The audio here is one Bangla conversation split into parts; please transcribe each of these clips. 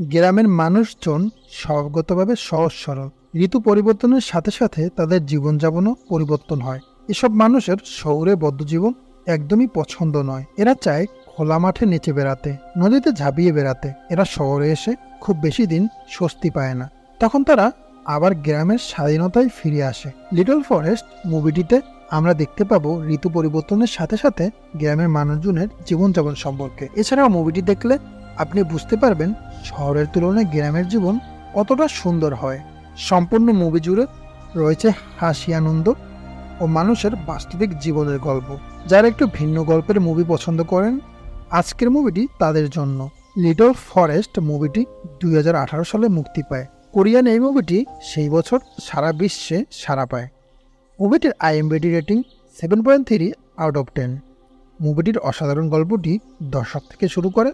গ্রামের মানুষজন স্বভাবগতভাবে সহজ সরল। ঋতু পরিবর্তনের সাথে সাথে তাদের জীবনযাপনও পরিবর্তন হয়। এসব মানুষের শহুরে বদ্ধজীবন একদমই পছন্দ নয়। এরা চায় খোলা মাঠে নেচে বেড়াতে, নদীতে ঝাঁপিয়ে বেড়াতে। এরা শহরে এসে খুব বেশি দিন স্বস্তি পায় না। তখন তারা আবার গ্রামের স্বাধীনতায় ফিরে আসে। লিটল ফরেস্ট মুভিটিতে আমরা দেখতে পাবো ঋতু পরিবর্তনের সাথে সাথে গ্রামের মানুষজনের জীবনযাপন সম্পর্কে। এছাড়াও মুভিটি দেখলে আপনি বুঝতে পারবেন শহরের তুলনায় গ্রামের জীবন কতটা সুন্দর হয়। সম্পূর্ণ মুভি জুড়ে রয়েছে হাসি, আনন্দ ও মানুষের বাস্তবিক জীবনের গল্প। যারা একটু ভিন্ন গল্পের মুভি পছন্দ করেন, আজকের মুভিটি তাদের জন্য। লিটল ফরেস্ট মুভিটি 2018 সালে মুক্তি পায়। কোরিয়ান এই মুভিটি সেই বছর সারা বিশ্বে সাড়া পায়। মুভিটির IMDb রেটিং 7.3 আউট অফ 10। মুভিটির অসাধারণ গল্পটি দর্শক থেকে শুরু করে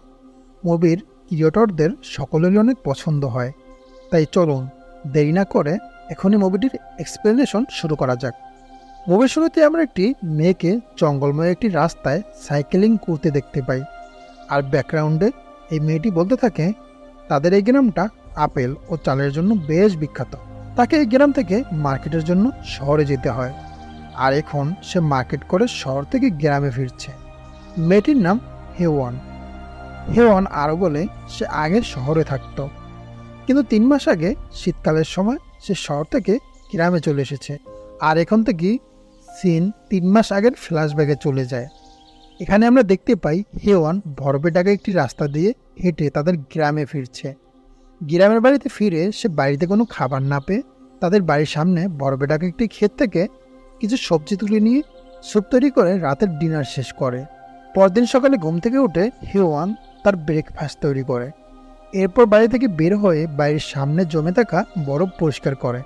মুভির ক্রিয়েটরদের সকলেরই অনেক পছন্দ হয়। তাই চলুন দেরি না করে এখনই মুভিটির এক্সপ্লেনেশন শুরু করা যাক। মুভির শুরুতে আমরা একটি মেয়েকে জঙ্গলময় একটি রাস্তায় সাইকেলিং করতে দেখতে পাই। আর ব্যাকগ্রাউন্ডে এই মেয়েটি বলতে থাকে তাদের এই গ্রামটা আপেল ও চালের জন্য বেশ বিখ্যাত। তাকে এই গ্রাম থেকে মার্কেটের জন্য শহরে যেতে হয়। আর এখন সে মার্কেট করে শহর থেকে গ্রামে ফিরছে। মেয়েটির নাম হেওয়ান। হেওয়ান আরও বলে সে আগে শহরে থাকতো, কিন্তু 3 মাস আগে শীতকালের সময় সে শহর থেকে গ্রামে চলে এসেছে। আর এখন থেকে সিন 3 মাস আগের ফ্ল্যাশব্যাকে চলে যায়। এখানে আমরা দেখতে পাই হেওয়ান ভরপেটাকে একটি রাস্তা দিয়ে হেঁটে তাদের গ্রামে ফিরছে। গ্রামের বাড়িতে ফিরে সে বাড়িতে কোনো খাবার না পেয়ে তাদের বাড়ির সামনে ভরপেটাকে একটি ক্ষেত থেকে কিছু সবজি তুলে নিয়ে স্যুপ তৈরি করে রাতের ডিনার শেষ করে। পরদিন সকালে ঘুম থেকে উঠে হেওয়ান তার ব্রেকফাস্ট তৈরি করে। এরপর বাড়ি থেকে বের হয়ে বাড়ির সামনে জমে থাকা বরফ পরিষ্কার করে।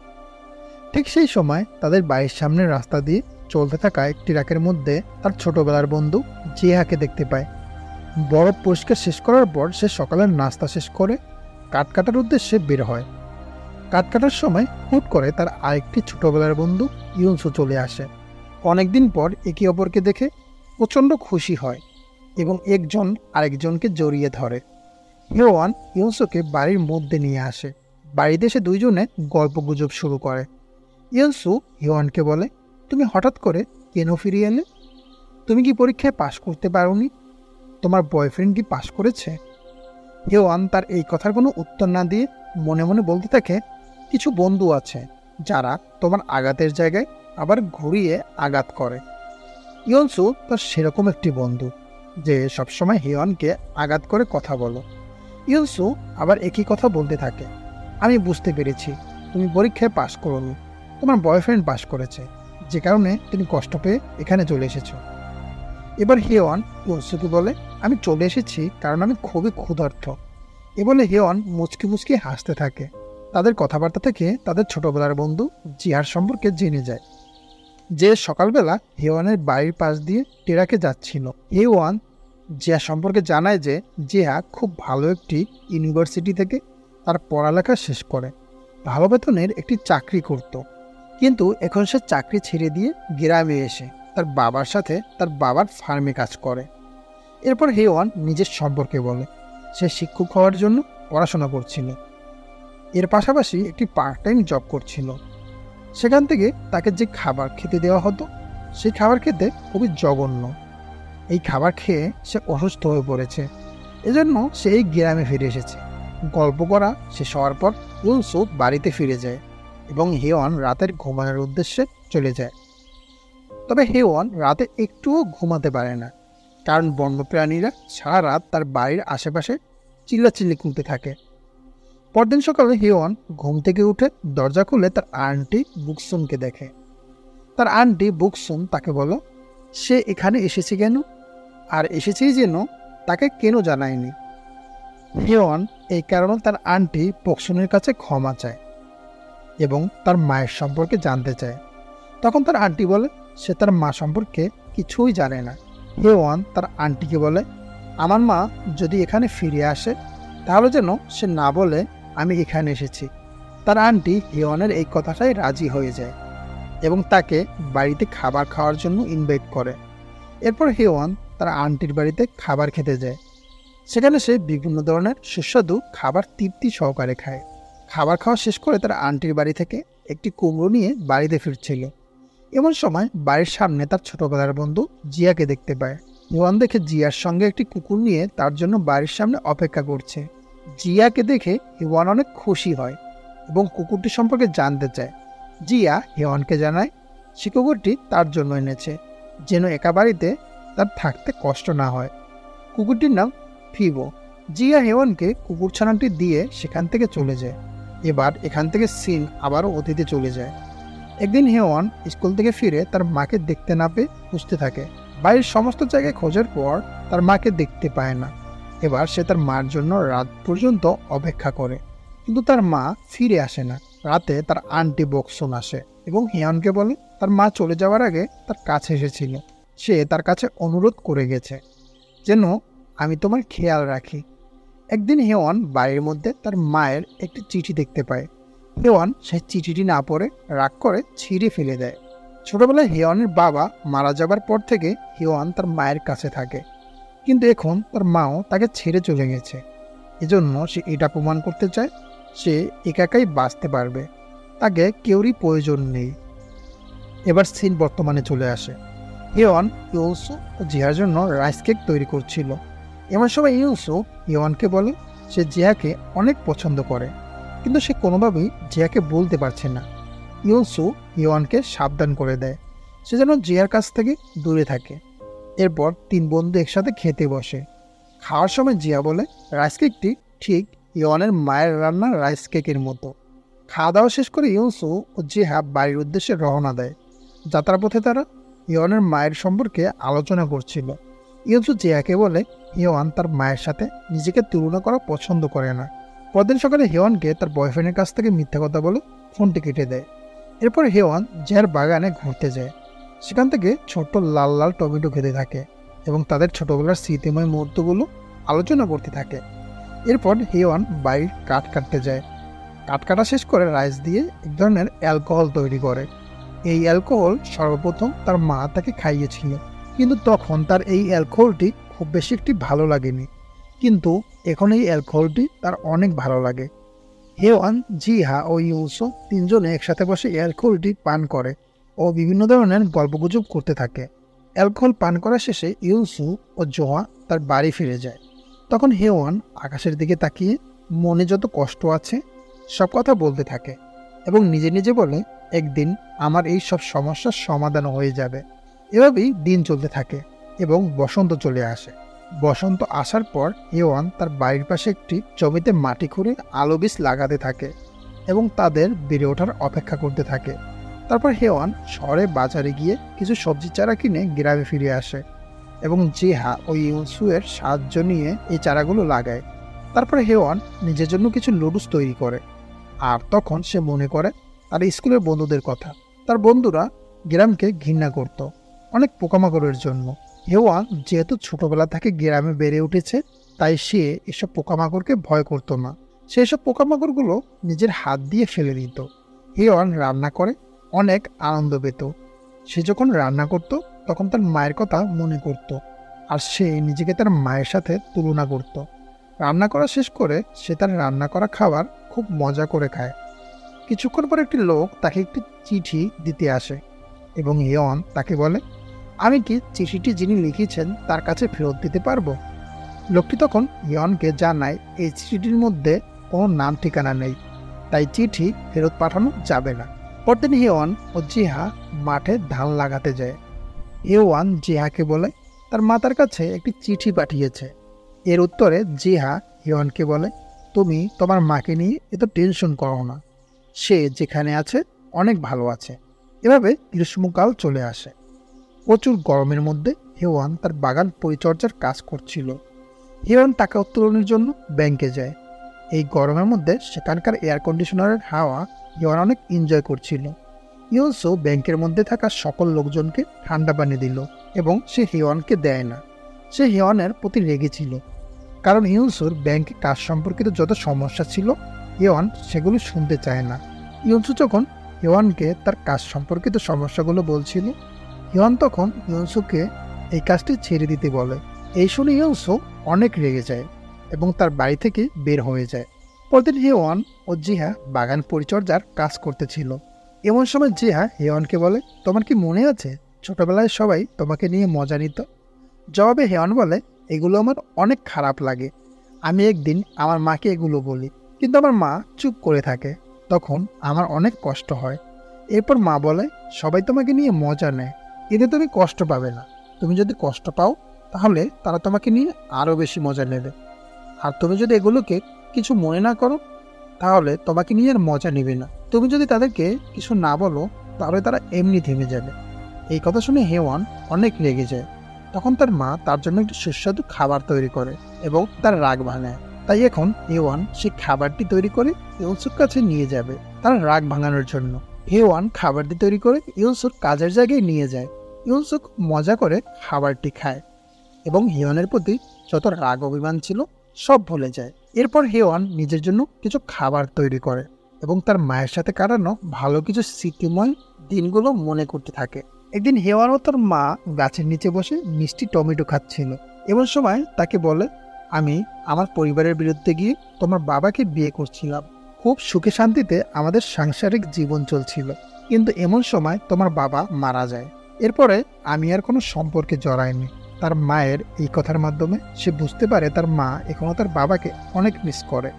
ঠিক সেই সময় তাদের বাড়ির সামনের রাস্তা দিয়ে চলতে থাকা একটি ট্রাকের মধ্যে তার ছোটবেলার বন্ধু জিহাকে দেখতে পায়। বরফ পরিষ্কার শেষ করার পর সে সকালের নাস্তা শেষ করে কাঠ কাটার উদ্দেশ্যে বের হয়। কাঠ কাটার সময় হুট করে তার আরেকটি ছোটবেলার বন্ধু ইউনসু চলে আসে। অনেকদিন পর একে অপরকে দেখে প্রচণ্ড খুশি হয় এবং একজন আরেকজনকে জড়িয়ে ধরে। হেওয়ান ইউনসুকে বাড়ির মধ্যে নিয়ে আসে। বাড়িতে এসে দুইজনে গল্পগুজব শুরু করে। ইউনসু হেওয়ানকে বলে, তুমি হঠাৎ করে কেন ফিরে এলে? তুমি কি পরীক্ষায় পাশ করতে পারোনি? তোমার বয়ফ্রেন্ড কি পাশ করেছে? হেওয়ান তার এই কথার কোনো উত্তর না দিয়ে মনে মনে বলতে থাকে, কিছু বন্ধু আছে যারা তোমার আঘাতের জায়গায় আবার ঘুরিয়ে আঘাত করে। ইউনসু তার সেরকম একটি বন্ধু যে সবসময় হেওয়ানকে আঘাত করে কথা বলো। ইউনসু আবার একই কথা বলতে থাকে, আমি বুঝতে পেরেছি তুমি পরীক্ষায় পাশ করোনি, তোমার বয়ফ্রেন্ড পাশ করেছে, যে কারণে তুমি কষ্ট পেয়ে এখানে চলে এসেছো। এবার হেওয়ান ইউনসুকে বলে, আমি চলে এসেছি কারণ আমি খুবই ক্ষুধার্ত। এ বলে হেওয়ান মুচকি মুচকি হাসতে থাকে। তাদের কথাবার্তা থেকে তাদের ছোটবেলার বন্ধু জিহার সম্পর্কে জেনে যায়, যে সকালবেলা হেওয়ানের বাড়ির পাশ দিয়ে ট্রাকে যাচ্ছিল। হেওয়ান জিয়া সম্পর্কে জানায় যে জিয়া খুব ভালো একটি ইউনিভার্সিটি থেকে তার পড়ালেখা শেষ করে ভালো বেতনের একটি চাকরি করত, কিন্তু এখন সে চাকরি ছেড়ে দিয়ে গ্রামে এসে তার বাবার সাথে তার বাবার ফার্মে কাজ করে। এরপর হেওয়ান নিজের সম্পর্কে বলে সে শিক্ষক হওয়ার জন্য পড়াশোনা করছিল, এর পাশাপাশি একটি পার্ট টাইম জব করছিল। সেখান থেকে তাকে যে খাবার খেতে দেওয়া হতো সেই খাবার খেতে খুবই জঘন্য। এই খাবার খেয়ে সে অসুস্থ হয়ে পড়েছে, এজন্য সে এই গ্রামে ফিরে এসেছে। গল্প করা শেষ হওয়ার পর ইউনসু বাড়িতে ফিরে যায় এবং হেওয়ান রাতের ঘুমানোর উদ্দেশ্যে চলে যায়। তবে হেওয়ান রাতে একটুও ঘুমাতে পারে না, কারণ বন্যপ্রাণীরা সারা রাত তার বাড়ির আশেপাশে চিল্লাচিল্লি করতে থাকে। পরদিন সকালে হেওয়ান ঘুম থেকে উঠে দরজা খুলে তার আন্টি বুকসুমকে দেখে। তার আন্টি বুকসুম তাকে বলে সে এখানে এসেছে কেন, আর এসেছেই যেন তাকে কেন জানায়নি। হেওয়ান এই কারণে তার আন্টি বুকসুমের কাছে ক্ষমা চায় এবং তার মায়ের সম্পর্কে জানতে চায়। তখন তার আন্টি বলে সে তার মা সম্পর্কে কিছুই জানে না। হেওয়ান তার আন্টিকে বলে, আমার মা যদি এখানে ফিরে আসে তাহলে যেন সে না বলে আমি এখানে এসেছি। তার আন্টি হেওয়ানের এই কথাটাই রাজি হয়ে যায় এবং তাকে বাড়িতে খাবার খাওয়ার জন্য ইনভাইট করে। এরপর হেওয়ান তার আন্টির বাড়িতে খাবার খেতে যায়। সেখানে সে বিভিন্ন ধরনের সুস্বাদু খাবার তৃপ্তি সহকারে খায়। খাবার খাওয়া শেষ করে তার আন্টির বাড়ি থেকে একটি কুমড়ো নিয়ে বাড়িতে ফিরছিল। এমন সময় বাড়ির সামনে তার ছোটবেলার বন্ধু জিয়াকে দেখতে পায়। হিওয়ান দেখে জিয়ার সঙ্গে একটি কুকুর নিয়ে তার জন্য বাড়ির সামনে অপেক্ষা করছে। জিয়াকে দেখে হিওয়ান অনেক খুশি হয় এবং কুকুরটি সম্পর্কে জানতে চায়। জিয়া হিওয়ানকে জানায় সে কুকুরটি তার জন্য এনেছে, যেন একা বাড়িতে তার থাকতে কষ্ট না হয়। কুকুরটির নাম ফিবো। জিয়া হেওয়ানকে কুকুরছানাটি দিয়ে সেখান থেকে চলে যায়। এবার এখান থেকে সিন আবারও অতীতে চলে যায়। একদিন হেওয়ান স্কুল থেকে ফিরে তার মাকে দেখতে না পেয়ে খুঁজতে থাকে। বাড়ির সমস্ত জায়গায় খোঁজার পর তার মাকে দেখতে পায় না। এবার সে তার মার জন্য রাত পর্যন্ত অপেক্ষা করে, কিন্তু তার মা ফিরে আসে না। রাতে তার আন্টি বকসুন আসে এবং হেওয়ানকে বলে তার মা চলে যাওয়ার আগে তার কাছে এসেছিল। সে তার কাছে অনুরোধ করে গেছে যেন আমি তোমার খেয়াল রাখি। একদিন হেওয়ান বাড়ির মধ্যে তার মায়ের একটি চিঠি দেখতে পায়। হেওয়ান সেই চিঠিটি না পড়ে রাগ করে ছিঁড়ে ফেলে দেয়। ছোটবেলায় হেওয়ানের বাবা মারা যাবার পর থেকে হেওয়ান তার মায়ের কাছে থাকে, কিন্তু এখন তার মাও তাকে ছেড়ে চলে গেছে। এজন্য সে এটা প্রমাণ করতে চায় সে একাই বাঁচতে পারবে, তাকে কেউরই প্রয়োজন নেই। এবার সিন বর্তমানে চলে আসে। হেওয়ান ইউসু ও জিয়ার জন্য রাইস কেক তৈরি করছিল। এমন সময় ইউসু হেওয়ানকে বলে সে জিয়াকে অনেক পছন্দ করে, কিন্তু সে কোনোভাবেই জিয়াকে বলতে পারছে না। ইউসু হেওয়ানকে সাবধান করে দেয় সে যেন জিয়ার কাছ থেকে দূরে থাকে। এরপর তিন বন্ধু একসাথে খেতে বসে। খাওয়ার সময় জিয়া বলে রাইস কেকটি ঠিক হেওয়ানের মায়ের রান্নার রাইস কেকের মতো। খাওয়া দাওয়া শেষ করে ইউসু ও জিয়া বাড়ির উদ্দেশ্যে রওনা দেয়। যাত্রাপথে তারা হেওয়ানের মায়ের সম্পর্কে আলোচনা করছিল। ইউসু জিয়াকে বলে হেওয়ান তার মায়ের সাথে নিজেকে তুলনা করা পছন্দ করে না। পরদিন সকালে হেওয়ানকে তার বয়ফ্রেন্ডের কাছ থেকে মিথ্যা কথা বলে ফোনটি কেটে দেয়। এরপর হেওয়ান জিয়ার বাগানে ঘুরতে যায়। সেখান থেকে ছোট্ট লাল লাল টমেটো খেতে থাকে এবং তাদের ছোটবেলার স্মৃতিময় মুহূর্তগুলো আলোচনা করতে থাকে। এরপর হেওয়ান বাড়ির কাঠ কাটতে যায়। কাঠ কাটা শেষ করে রাইস দিয়ে এক ধরনের অ্যালকোহল তৈরি করে। এই অ্যালকোহল সর্বপ্রথম তার মা তাকে খাইয়েছিল, কিন্তু তখন তার এই অ্যালকোহলটি খুব বেশি একটি ভালো লাগেনি। কিন্তু এখন এই অ্যালকোহলটি তার অনেক ভালো লাগে। হেওয়ান, জিহা ও ইউসু তিনজনে একসাথে বসে অ্যালকোহলটি পান করে ও বিভিন্ন ধরনের গল্পগুজব করতে থাকে। অ্যালকোহল পান করা শেষে ইউসু ও জোয়া তার বাড়ি ফিরে যায়। তখন হেওয়ান আকাশের দিকে তাকিয়ে মনে যত কষ্ট আছে সব কথা বলতে থাকে এবং নিজে নিজে বলে একদিন আমার এই সব সমস্যার সমাধান হয়ে যাবে। এভাবেই দিন চলতে থাকে এবং বসন্ত চলে আসে। বসন্ত আসার পর হেওয়ান তার বাড়ির পাশে একটি জমিতে মাটি খুঁড়ে আলু বীজ লাগাতে থাকে এবং তাদের বেড়ে ওঠার অপেক্ষা করতে থাকে। তারপর হেওয়ান শহরে বাজারে গিয়ে কিছু সবজি চারা কিনে গ্রামে ফিরে আসে এবং জিহা ও ইউসুয়ের সাহায্য নিয়ে এই চারাগুলো লাগায়। তারপর হেওয়ান নিজের জন্য কিছু নুডলস তৈরি করে, আর তখন সে মনে করে তার স্কুলের বন্ধুদের কথা। তার বন্ধুরা গ্রামকে ঘৃণা করত অনেক পোকামাকড়ের জন্য। হেওয়ান যেহেতু ছোটবেলা থেকে গ্রামে বেড়ে উঠেছে, তাই সে এসব পোকামাকড়কে ভয় করত না। সে এসব পোকামাকড়গুলো নিজের হাত দিয়ে ফেলে দিত। হেওয়ান রান্না করে অনেক আনন্দ পেত। সে যখন রান্না করত তখন তার মায়ের কথা মনে করত, আর সে নিজেকে তার মায়ের সাথে তুলনা করত। রান্না করা শেষ করে সে তার রান্না করা খাবার খুব মজা করে খায়। কিছুক্ষণ পর একটি লোক তাকে একটি চিঠি দিতে আসে এবং হেওয়ান তাকে বলে আমি কি চিঠিটি যিনি লিখেছেন তার কাছে ফেরত দিতে পারবো। লোকটি তখন হেওয়ানকে জানায় এই চিঠিটির মধ্যে কোনো নাম ঠিকানা নেই, তাই চিঠি ফেরত পাঠানো যাবে না। পরদিন হেওয়ান ও জিহা মাঠে ধান লাগাতে যায়। হেওয়ান জিহাকে বলে তার মাতার কাছে একটি চিঠি পাঠিয়েছে। এর উত্তরে জিহা হেওয়ানকে বলে তুমি তোমার মাকে নিয়ে এত টেনশন করো না, সে যেখানে আছে অনেক ভালো আছে। এভাবে গ্রীষ্মকাল চলে আসে। প্রচুর গরমের মধ্যে হেওয়ান তার বাগান পরিচর্যার কাজ করছিল। হেওয়ান টাকা উত্তোলনের জন্য ব্যাংকে যায়। এই গরমের মধ্যে সেখানকার এয়ার কন্ডিশনারের হাওয়া হেওয়ান অনেক এনজয় করছিল। ইউসু ব্যাংকের মধ্যে থাকা সকল লোকজনকে ঠান্ডা পানি দিল এবং সে হেওয়ানকে দেয় না। সে হেওয়ানের প্রতি রেগেছিল, কারণ ইউসুর ব্যাংকে কাজ সম্পর্কিত যত সমস্যা ছিল হেওয়ান সেগুলো শুনতে চায় না। ইউসু যখন হেওয়ানকে তার কাজ সম্পর্কিত সমস্যাগুলো বলছিল, হেওয়ান তখন ইউসুকে এই কাজটি ছেড়ে দিতে বলে এই শুনে ইউনসুক অনেক রেগে যায় এবং তার বাড়ি থেকে বের হয়ে যায়। পরদিন হেওয়ান ও জিহা বাগান পরিচর্যার কাজ করতেছিল। এমন সময় জিহা হেওয়ানকে বলে, তোমার কি মনে আছে ছোটবেলায় সবাই তোমাকে নিয়ে মজা নিত? জবাবে হেওয়ান বলে, এগুলো আমার অনেক খারাপ লাগে। আমি একদিন আমার মাকে এগুলো বলি, কিন্তু আমার মা চুপ করে থাকে। তখন আমার অনেক কষ্ট হয়। এরপর মা বলে, সবাই তোমাকে নিয়ে মজা নেয়, এতে তুমি কষ্ট পাবে না। তুমি যদি কষ্ট পাও তাহলে তারা তোমাকে নিয়ে আরও বেশি মজা নেবে। আর তুমি যদি এগুলোকে কিছু মনে না করো তাহলে তোমাকে নিয়ে আর মজা নেবে না। তুমি যদি তাদেরকে কিছু না বলো তাহলে তারা এমনি থেমে যাবে। এই কথা শুনে হেওয়ান অনেক রেগে যায়। তখন তার মা তার জন্য একটি সুস্বাদু খাবার তৈরি করে এবং তার রাগ ভাঙায়। তাই এখন হেওয়ান সেই খাবারটি তৈরি করে ইউনসুক কাছে নিয়ে যাবে তার রাগ ভাঙানোর জন্য। হেওয়ান খাবারটি তৈরি করে ইউনসুক কাজের জায়গায় নিয়ে যায়। ইউনসুক মজা করে খাবারটি খায় এবং হেওয়ানের প্রতি যত রাগ অভিমান ছিল সব ভুলে যায়। এরপর হেওয়ান নিজের জন্য কিছু খাবার তৈরি করে এবং তার মায়ের সাথে কাটানো ভালো কিছু স্মৃতিময় দিনগুলো মনে করতে থাকে। একদিন হেওয়ান ও তার মা গাছের নিচে বসে মিষ্টি টমেটো খাচ্ছিল। এমন সময় তাকে বলে, আমি আমার পরিবারের বিরুদ্ধে গিয়ে তোমার বাবাকে বিয়ে করছিলাম। খুব সুখে শান্তিতে আমাদের সাংসারিক জীবন চলছিল, কিন্তু এমন সময় তোমার বাবা মারা যায়। এরপরে আমি আর কোনো সম্পর্কে জড়াইনি। তার মায়ের এই কথার মাধ্যমে সে বুঝতে পারে তার মা এখনও তার বাবাকে অনেক মিস করে।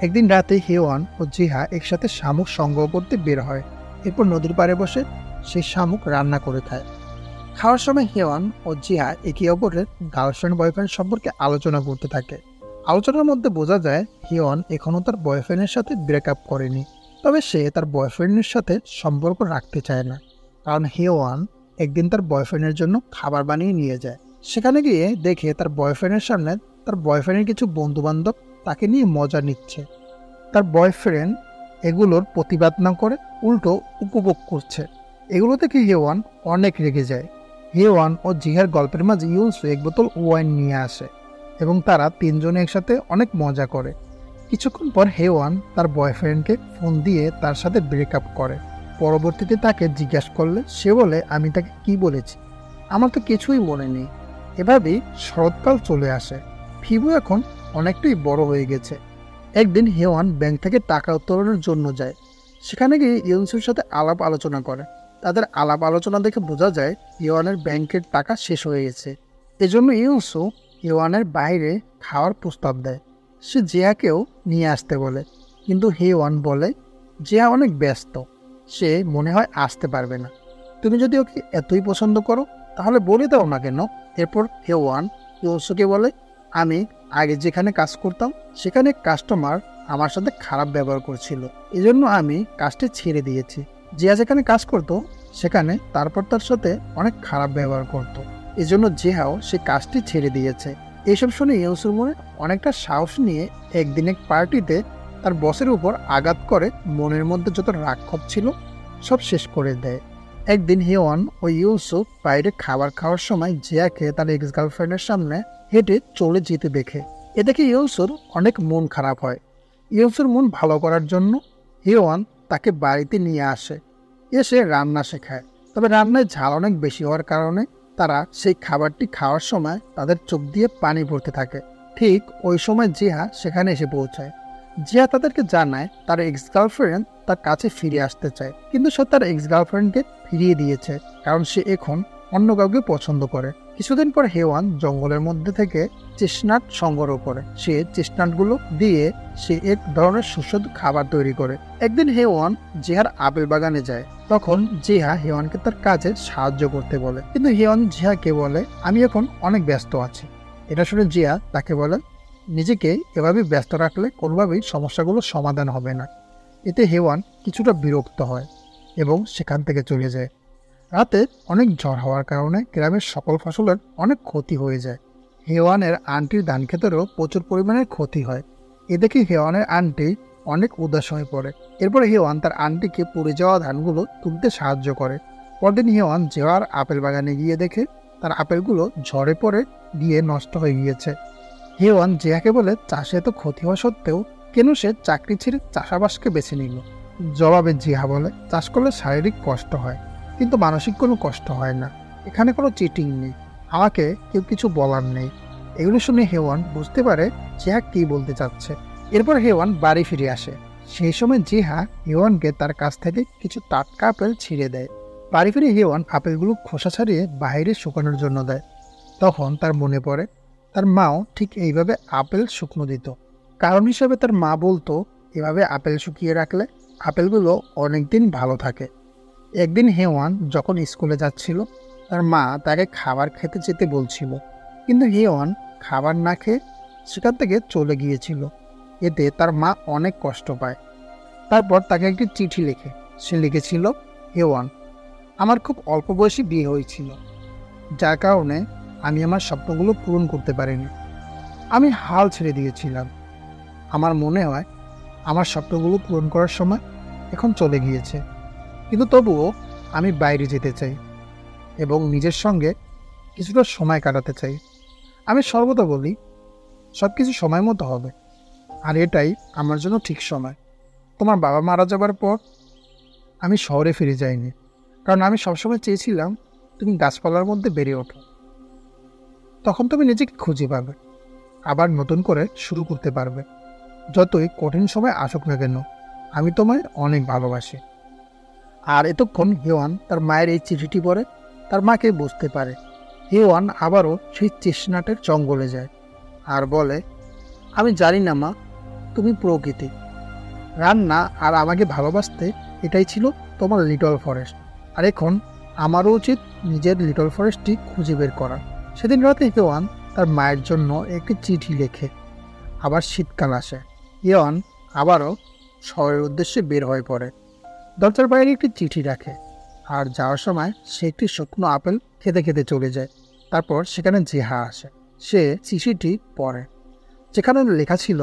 একদিন রাতে হেওয়ান ও জিহা একসাথে শামুক সংগ্রহ করতে বের হয়। এরপর নদীর পাড়ে বসে সেই শামুক রান্না করে খায়। খাওয়ার সময় হেওয়ান ও জিহা একে অপরের গার্লফ্রেন্ড বয়ফ্রেন্ড সম্পর্কে আলোচনা করতে থাকে। আলোচনার মধ্যে বোঝা যায় হেওয়ান এখনও তার বয়ফ্রেন্ডের সাথে ব্রেকআপ করেনি, তবে সে তার বয়ফ্রেন্ডের সাথে সম্পর্ক রাখতে চায় না। কারণ হেওয়ান একদিন তার বয়ফ্রেন্ডের জন্য খাবার বানিয়ে নিয়ে যায়। সেখানে গিয়ে দেখে তার বয়ফ্রেন্ডের সামনে তার বয়ফ্রেন্ডের কিছু বন্ধুবান্ধব তাকে নিয়ে মজা নিচ্ছে। তার বয়ফ্রেন্ড এগুলোর প্রতিবাদ না করে উল্টো উপভোগ করছে। এগুলো থেকে হেওয়ান অনেক রেগে যায়। হেওয়ান ও জিহার গল্পের মাঝে ইউনসু এক বোতল ওয়াইন নিয়ে আসে এবং তারা তিনজনে একসাথে অনেক মজা করে। কিছুক্ষণ পর হেওয়ান তার বয়ফ্রেন্ডকে ফোন দিয়ে তার সাথে ব্রেকআপ করে। পরবর্তীতে তাকে জিজ্ঞাসা করলে সে বলে, আমি তাকে কি বলেছি, আমার তো কিছুই মনে নেই। এভাবেই শরৎকাল চলে আসে। ফিবু এখন অনেকটাই বড় হয়ে গেছে। একদিন হেওয়ান ব্যাংক থেকে টাকা উত্তোলনের জন্য যায়। সেখানে গিয়ে ইউনসুর সাথে আলাপ আলোচনা করে। তাদের আলাপ আলোচনা দেখে বোঝা যায় হেওয়ানের ব্যাংকের টাকা শেষ হয়ে গেছে। এজন্য ইউনসু হেওয়ানের বাইরে খাওয়ার প্রস্তাব দেয়। সে জিয়াকেও নিয়ে আসতে বলে, কিন্তু হেওয়ান বলে জিয়া অনেক ব্যস্ত, সে মনে হয় আসতে পারবে না। তুমি যদি ওকে এতই পছন্দ করো তাহলে বলে দাও না কেন। এরপর হেওয়ান ইউনসুকে বলে, আমি আগে যেখানে কাজ করতাম সেখানে কাস্টমার আমার সাথে খারাপ ব্যবহার করছিল, এজন্য আমি কাজটি ছেড়ে দিয়েছি। জিয়া যেখানে কাজ করতো সেখানে তারপর তার সাথে অনেক খারাপ ব্যবহার করত, এজন্য জিহাও সে কাজটি ছেড়ে দিয়েছে। এইসব শুনে ইউনসুর মনে অনেকটা সাহস নিয়ে একদিন এক পার্টিতে তার বসের উপর আঘাত করে মনের মধ্যে যত রাক্ষোভ ছিল সব শেষ করে দেয়। একদিন হেওয়ান ও ইউসুফ বাইরে খাবার খাওয়ার সময় জিয়াকে তার এক্স গার্লফ্রেন্ডের সামনে হেঁটে চলে যেতে দেখে। এ দেখে ইউসুর অনেক মন খারাপ হয়। ইউসুর মন ভালো করার জন্য হেওয়ান তাকে বাড়িতে নিয়ে আসে, এসে রান্না শেখায়। তবে রান্নায় ঝাল অনেক বেশি হওয়ার কারণে তারা সেই খাবারটি খাওয়ার সময় তাদের চোখ দিয়ে পানি পড়তে থাকে। ঠিক ওই সময় জিহা সেখানে এসে পৌঁছায়। জিয়া তাদেরকে জানায় তার এক্স গার্লফ্রেন্ড তার কাছে ফিরে আসতে চায়, কিন্তু সে তার এক্স গার্লফ্রেন্ডকে ফিরিয়ে দিয়েছে কারণ সে এখন অন্য কাউকে পছন্দ করে। কিছুদিন পর হেওয়ান জঙ্গলের মধ্যে থেকে চেস্টনাট সংগ্রহ করে। সে চেস্টনাটগুলো দিয়ে সে এক ধরনের সুস্বাদু খাবার তৈরি করে। একদিন হেওয়ান জিহার আপেল বাগানে যায়। তখন জিহা হেওয়ানকে তার কাজে সাহায্য করতে বলে, কিন্তু হেওয়ান জিহাকে বলে, আমি এখন অনেক ব্যস্ত আছি। এটা শুনে জিয়া তাকে বলে, নিজেকে এভাবে ব্যস্ত রাখলে কোনোভাবেই সমস্যাগুলো সমাধান হবে না। এতে হেওয়ান কিছুটা বিরক্ত হয় এবং সেখান থেকে চলে যায়। রাতে অনেক ঝড় হওয়ার কারণে গ্রামের সকল ফসলের অনেক ক্ষতি হয়ে যায়। হেওয়ানের আন্টির ধান ক্ষেতেরও প্রচুর পরিমাণে ক্ষতি হয়। এ দেখে হেওয়ানের আন্টি অনেক উদাস হয়ে পড়ে। এরপরে হেওয়ান তার আন্টিকে পুড়ে যাওয়া ধানগুলো তুলতে সাহায্য করে। পরদিন হেওয়ান জিহার আপেল বাগানে গিয়ে দেখে তার আপেলগুলো ঝড়ে পড়ে গিয়ে নষ্ট হয়ে গিয়েছে। হেওয়ান জিহাকে বলে, চাষে এত ক্ষতি হওয়া সত্ত্বেও কেন সে চাকরি ছেড়ে চাষাবাসকে বেছে নিল। জবাবে জিহা বলে, চাষ করলে শারীরিক কষ্ট হয় কিন্তু মানসিক কোনো কষ্ট হয় না। এখানে কোনো চিটিং নেই, আমাকে কেউ কিছু বলার নেই। এগুলো শুনে হেওয়ান বুঝতে পারে জিহা কি বলতে চাচ্ছে। এরপর হেওয়ান বাড়ি ফিরে আসে। সেই সময় জিহা হেওয়ানকে তার কাছ থেকে কিছু টাটকা আপেল ছিঁড়ে দেয়। বাড়ি ফিরে হেওয়ান আপেলগুলো খোসা ছাড়িয়ে বাইরে শুকানোর জন্য দেয়। তখন তার মনে পড়ে তার মাও ঠিক এইভাবে আপেল শুকনো দিত। কারণ হিসাবে তার মা বলতো এভাবে আপেল শুকিয়ে রাখলে আপেলগুলো অনেকদিন ভালো থাকে। একদিন হেওয়ান যখন স্কুলে যাচ্ছিল, তার মা তাকে খাবার খেতে যেতে বলছিল, কিন্তু হেওয়ান খাবার না খেয়ে সেখান থেকে চলে গিয়েছিল। এতে তার মা অনেক কষ্ট পায়। তারপর তাকে একটি চিঠি লেখে। সে লিখেছিল, হেওয়ান, আমার খুব অল্প বয়সী বিয়ে হয়েছিল, যার কারণে আমি আমার স্বপ্নগুলো পূরণ করতে পারিনি। আমি হাল ছেড়ে দিয়েছিলাম। আমার মনে হয় আমার স্বপ্নগুলো পূরণ করার সময় এখন চলে গিয়েছে, কিন্তু তবুও আমি বাইরে যেতে চাই এবং নিজের সঙ্গে কিছুটা সময় কাটাতে চাই। আমি সর্বদা বলি সব কিছু সময় মতো হবে, আর এটাই আমার জন্য ঠিক সময়। তোমার বাবা মারা যাবার পর আমি শহরে ফিরে যাইনি, কারণ আমি সবসময় চেয়েছিলাম তুমি গাছপালার মধ্যে বেড়ে ওঠো। তখন তুমি নিজেকে খুঁজে পাবে, আবার নতুন করে শুরু করতে পারবে। যতই কঠিন সময় আসুক না কেন, আমি তোমায় অনেক ভালোবাসি। আর এতক্ষণ হেওয়ান তার মায়ের এই চিঠিটি পড়ে তার মাকে বুঝতে পারে। হেওয়ান আবারও সেই চেষ্টাটের জঙ্গলে যায় আর বলে, আমি জানি না মা, তুমি প্রকৃতি, রান্না আর আমাকে ভালোবাসতে এটাই ছিল তোমার লিটল ফরেস্ট। আর এখন আমারও উচিত নিজের লিটল ফরেস্টটি খুঁজে বের করা। সেদিন রাতে হেওয়ান তার মায়ের জন্য একটি চিঠি লেখে। আবার শীতকাল আসে। হেওয়ান আবারও শহরের উদ্দেশ্যে বের হয়ে পড়ে। দরজার বাইরে একটি চিঠি রাখে, আর যাওয়ার সময় সে একটি শুকনো আপেল খেতে খেতে চলে যায়। তারপর সেখানে জিহা আসে। সে চিঠিটি পড়ে, যেখানে লেখা ছিল,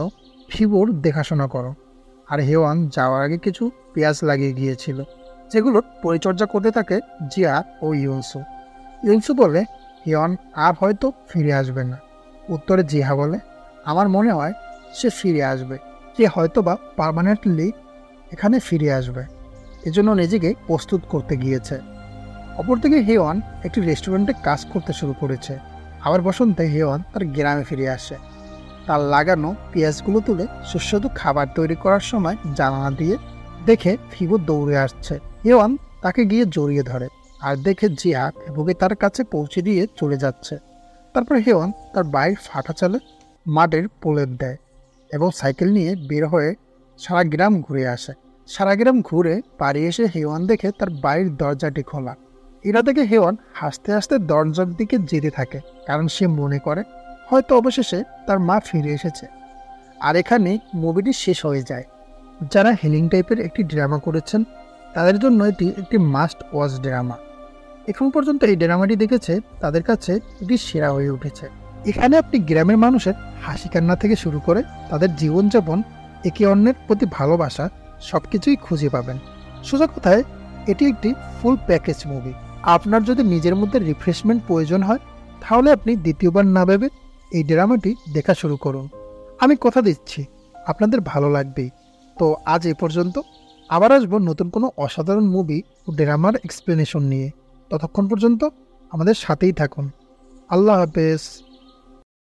ফিবোর দেখাশোনা করো। আর হেওয়ান যাওয়ার আগে কিছু পেঁয়াজ লাগিয়ে গিয়েছিল, যেগুলোর পরিচর্যা করতে থাকে জিয়া ও ইউনসু। ইউনসু বলে, হেওয়ান আর হয়তো ফিরে আসবে না। উত্তরে জিহা বলে, আমার মনে হয় সে ফিরে আসবে, সে হয়তো বা পার্মানেন্টলি এখানে ফিরে আসবে, এজন্য নিজেকে প্রস্তুত করতে গিয়েছে। অপরদিকে হেওয়ান একটি রেস্টুরেন্টে কাজ করতে শুরু করেছে। আবার বসন্তে হেওয়ান তার গ্রামে ফিরে আসে। তার লাগানো পেঁয়াজগুলো তুলে সুস্বাদু খাবার তৈরি করার সময় জানালা দিয়ে দেখে ফিবো দৌড়ে আসছে। হেওয়ান তাকে গিয়ে জড়িয়ে ধরে আর দেখে জিয়া ফিবোকে তার কাছে পৌঁছে দিয়ে চলে যাচ্ছে। তারপর হেওয়ান তার বাইর ফাটা চালে মাটির প্রলেপ দেয় এবং সাইকেল নিয়ে বের হয়ে সারা গ্রাম ঘুরে আসে। সারা গ্রাম ঘুরে বাড়ি এসে হেওয়ান দেখে তার বাড়ির দরজাটি খোলা। এরা দেখে হেওয়ান হাসতে হাসতে দরজার দিকে যেতে থাকে, কারণ সে মনে করে হয়তো অবশেষে তার মা ফিরে এসেছে। আর এখানে মুভিটি শেষ হয়ে যায়। যারা হিলিং টাইপের একটি ড্রামা করেছেন তাদের জন্য এটি একটি মাস্ট ওয়াচ ড্রামা। এখন পর্যন্ত এই ড্রামাটি দেখেছে তাদের কাছে এটি সেরা হয়ে উঠেছে। এখানে আপনি গ্রামের মানুষের হাসি কান্না থেকে শুরু করে তাদের জীবনযাপন, একে অন্যের প্রতি ভালোবাসা, সবকিছুই খুঁজে পাবেন। সোজা কথায় এটি একটি ফুল প্যাকেজ মুভি। আপনার যদি নিজের মধ্যে রিফ্রেশমেন্ট প্রয়োজন হয়, তাহলে আপনি দ্বিতীয়বার না ভেবে এই ড্রামাটি দেখা শুরু করুন। আমি কথা দিচ্ছি আপনাদের ভালো লাগবেই। তো আজ এ পর্যন্ত। আবার আসবো নতুন কোনো অসাধারণ মুভি ও ড্রামার এক্সপ্লেনেশন নিয়ে। ততক্ষণ পর্যন্ত আমাদের সাথেই থাকুন। আল্লাহ হাফেজ।